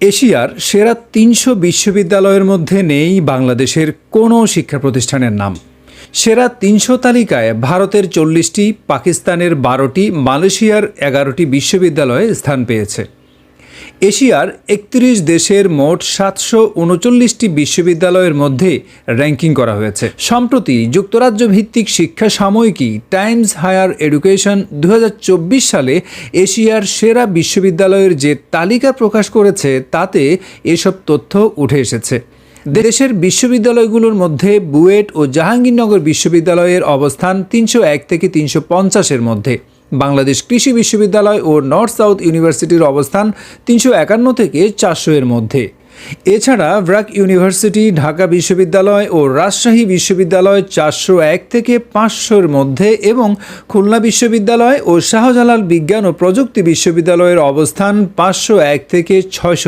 এশিয়ার সেরা ৩০০ বিশ্ববিদ্যালয়ের মধ্যে নেই বাংলাদেশের কোনো শিক্ষা প্রতিষ্ঠানের নাম। সেরা ৩০০ তালিকায় ভারতের ৪০টি, পাকিস্তানের ১২টি, মালয়েশিয়ার ১১টি বিশ্ববিদ্যালয়ে স্থান পেয়েছে। এশিয়ার ৩১ দেশের মোট ৭৩৯টি বিশ্ববিদ্যালয়ের মধ্যে র্যাঙ্কিং করা হয়েছে। সম্প্রতি যুক্তরাজ্য ভিত্তিক শিক্ষা সাময়িকী টাইমস হায়ার এডুকেশন ২০২৪ সালে এশিয়ার সেরা বিশ্ববিদ্যালয়ের যে তালিকা প্রকাশ করেছে তাতে এসব তথ্য উঠে এসেছে। দেশের বিশ্ববিদ্যালয়গুলোর মধ্যে বুয়েট ও জাহাঙ্গীরনগর বিশ্ববিদ্যালয়ের অবস্থান ৩০১ থেকে ৩৫০-এর মধ্যে। বাংলাদেশ কৃষি বিশ্ববিদ্যালয় ও নর্থ সাউথ ইউনিভার্সিটির অবস্থান ৩৫১ থেকে ৪০০-এর মধ্যে। এছাড়া ব্র্যাক ইউনিভার্সিটি, ঢাকা বিশ্ববিদ্যালয় ও রাজশাহী বিশ্ববিদ্যালয় ৪০১ থেকে ৫০০-এর মধ্যে এবং খুলনা বিশ্ববিদ্যালয় ও শাহজালাল বিজ্ঞান ও প্রযুক্তি বিশ্ববিদ্যালয়ের অবস্থান ৫০১ থেকে ৬০০